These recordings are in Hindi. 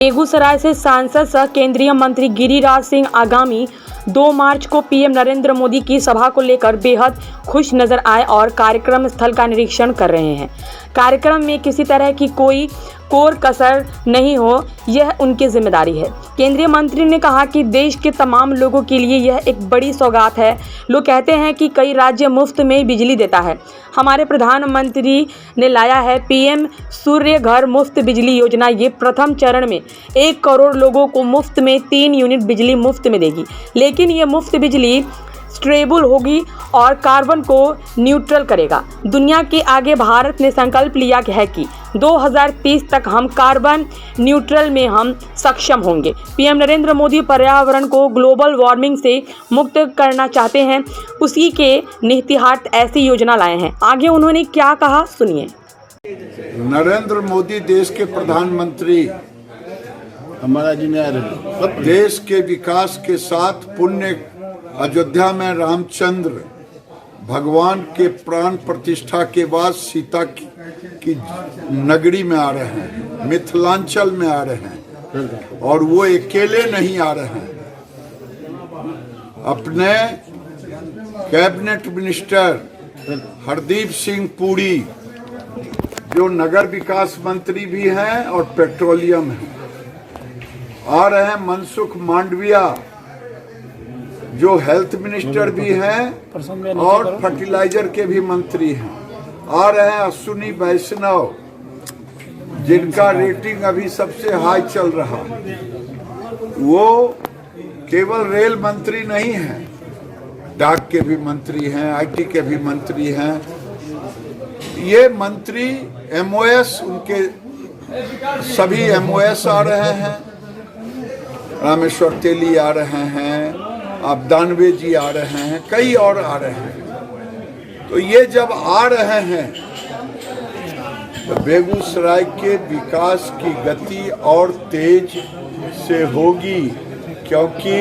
बेगूसराय से सांसद सह केंद्रीय मंत्री गिरिराज सिंह आगामी 2 मार्च को पीएम नरेंद्र मोदी की सभा को लेकर बेहद खुश नजर आए और कार्यक्रम स्थल का निरीक्षण कर रहे हैं। कार्यक्रम में किसी तरह की कोई कोर कसर नहीं हो, यह उनकी जिम्मेदारी है। केंद्रीय मंत्री ने कहा कि देश के तमाम लोगों के लिए यह एक बड़ी सौगात है। लोग कहते हैं कि कई राज्य मुफ्त में बिजली देता है, हमारे प्रधानमंत्री ने लाया है पीएम सूर्य घर मुफ्त बिजली योजना। ये प्रथम चरण में 1 करोड़ लोगों को मुफ्त में 3 यूनिट बिजली मुफ्त में देगी, लेकिन ये मुफ्त बिजली स्टेबल होगी और कार्बन को न्यूट्रल करेगा। दुनिया के आगे भारत ने संकल्प लिया है कि 2030 तक हम कार्बन न्यूट्रल में हम सक्षम होंगे। पीएम नरेंद्र मोदी पर्यावरण को ग्लोबल वार्मिंग से मुक्त करना चाहते हैं, उसी के निहितार्थ ऐसी योजना लाए हैं। आगे उन्होंने क्या कहा, सुनिए। नरेंद्र मोदी देश के प्रधानमंत्री हमारा जी ने देश के विकास के साथ पुण्य अयोध्या में रामचंद्र भगवान के प्राण प्रतिष्ठा के बाद सीता की नगरी में आ रहे हैं, मिथिलांचल में आ रहे हैं, और वो अकेले नहीं आ रहे हैं। अपने कैबिनेट मिनिस्टर हरदीप सिंह पुरी, जो नगर विकास मंत्री भी हैं और पेट्रोलियम हैं, आ रहे हैं। मनसुख मांडविया, जो हेल्थ मिनिस्टर भी हैं और फर्टिलाइजर के भी मंत्री हैं, आ रहे हैं। अश्विनी वैष्णव, जिनका रेटिंग अभी सबसे हाई चल रहा, वो केवल रेल मंत्री नहीं हैं, डाक के भी मंत्री हैं, आईटी के भी मंत्री हैं। ये मंत्री एमओएस, उनके सभी एमओएस आ रहे हैं। रामेश्वर तेली आ रहे हैं, अब दानवे जी आ रहे हैं, कई और आ रहे हैं। तो ये जब आ रहे हैं तो बेगूसराय के विकास की गति और तेज से होगी, क्योंकि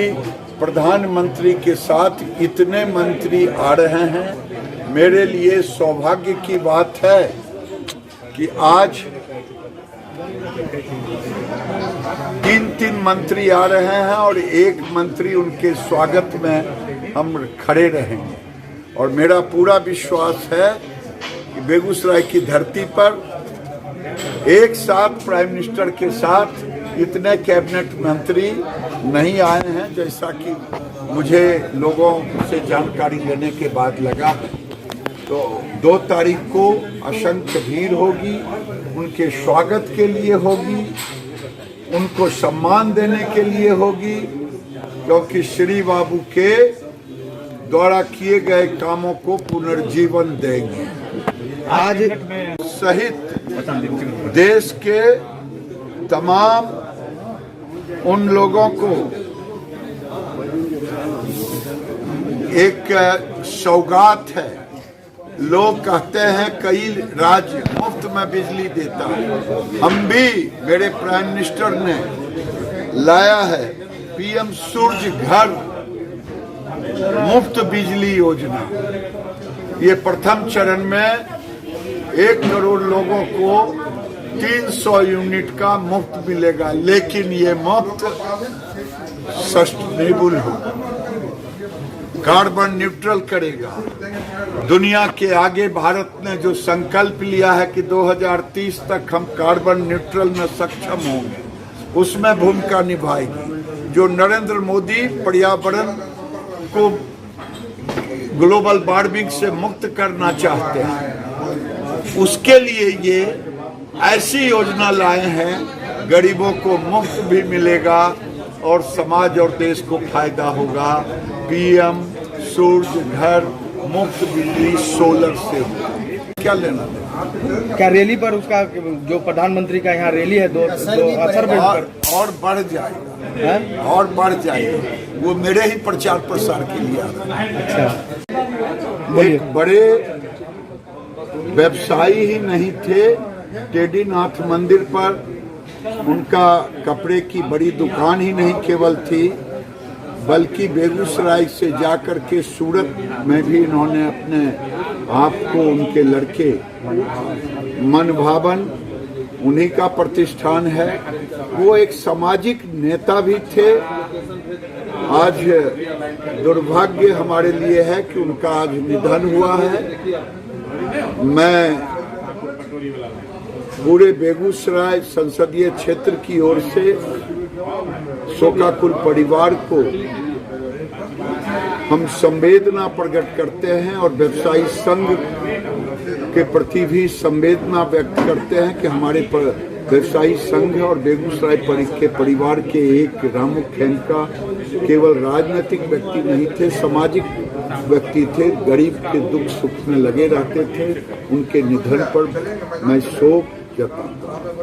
प्रधानमंत्री के साथ इतने मंत्री आ रहे हैं। मेरे लिए सौभाग्य की बात है कि आज 3 मंत्री आ रहे हैं और 1 मंत्री उनके स्वागत में हम खड़े रहेंगे। और मेरा पूरा विश्वास है कि बेगूसराय की धरती पर एक साथ प्राइम मिनिस्टर के साथ इतने कैबिनेट मंत्री नहीं आए हैं, जैसा कि मुझे लोगों से जानकारी लेने के बाद लगा। तो 2 तारीख को असंख्य भीड़ होगी, उनके स्वागत के लिए होगी, उनको सम्मान देने के लिए होगी, क्योंकि श्री बाबू के द्वारा किए गए कामों को पुनर्जीवन देंगे। आज सहित देश के तमाम उन लोगों को एक सौगात है। लोग कहते हैं कई राज्य मुफ्त में बिजली देता है, हम भी, मेरे प्राइम मिनिस्टर ने लाया है पीएम सूर्य घर मुफ्त बिजली योजना। ये प्रथम चरण में 1 करोड़ लोगों को 300 यूनिट का मुफ्त मिलेगा, लेकिन ये मुफ्त सस्टेनेबल होगा, कार्बन न्यूट्रल करेगा। दुनिया के आगे भारत ने जो संकल्प लिया है कि 2030 तक हम कार्बन न्यूट्रल में सक्षम होंगे, उसमें भूमिका निभाएगी। जो नरेंद्र मोदी पर्यावरण को ग्लोबल वार्मिंग से मुक्त करना चाहते हैं, उसके लिए ये ऐसी योजना लाए हैं, गरीबों को मुफ्त भी मिलेगा और समाज और देश को फायदा होगा। पीएम सूर्य घर मुफ्त बिजली सोलर से होगा। क्या लेना है? क्या रैली पर उसका जो प्रधानमंत्री का यहाँ रैली है दो असर और बढ़ जाएगा, और बढ़ जाएगा। वो मेरे ही प्रचार प्रसार के लिए आ रहा है। अच्छा, एक बड़े व्यवसायी ही नहीं थे, टेढ़ीनाथ मंदिर पर उनका कपड़े की बड़ी दुकान ही नहीं केवल थी, बल्कि बेगूसराय से जाकर के सूरत में भी इन्होंने अपने आप को, उनके लड़के मनभावन उन्हीं का प्रतिष्ठान है। वो एक सामाजिक नेता भी थे। आज दुर्भाग्य हमारे लिए है कि उनका आज निधन हुआ है। मैं पूरे बेगूसराय संसदीय क्षेत्र की ओर से शोकाकुल परिवार को हम संवेदना प्रकट करते हैं और व्यवसायी संघ के प्रति भी संवेदना व्यक्त करते हैं कि हमारे व्यवसायी संघ और बेगूसराय के परिवार के एक रामू खेमका केवल राजनीतिक व्यक्ति नहीं थे, सामाजिक व्यक्ति थे, गरीब के दुख सुख में लगे रहते थे। उनके निधन पर मैं शोक जताता हूं।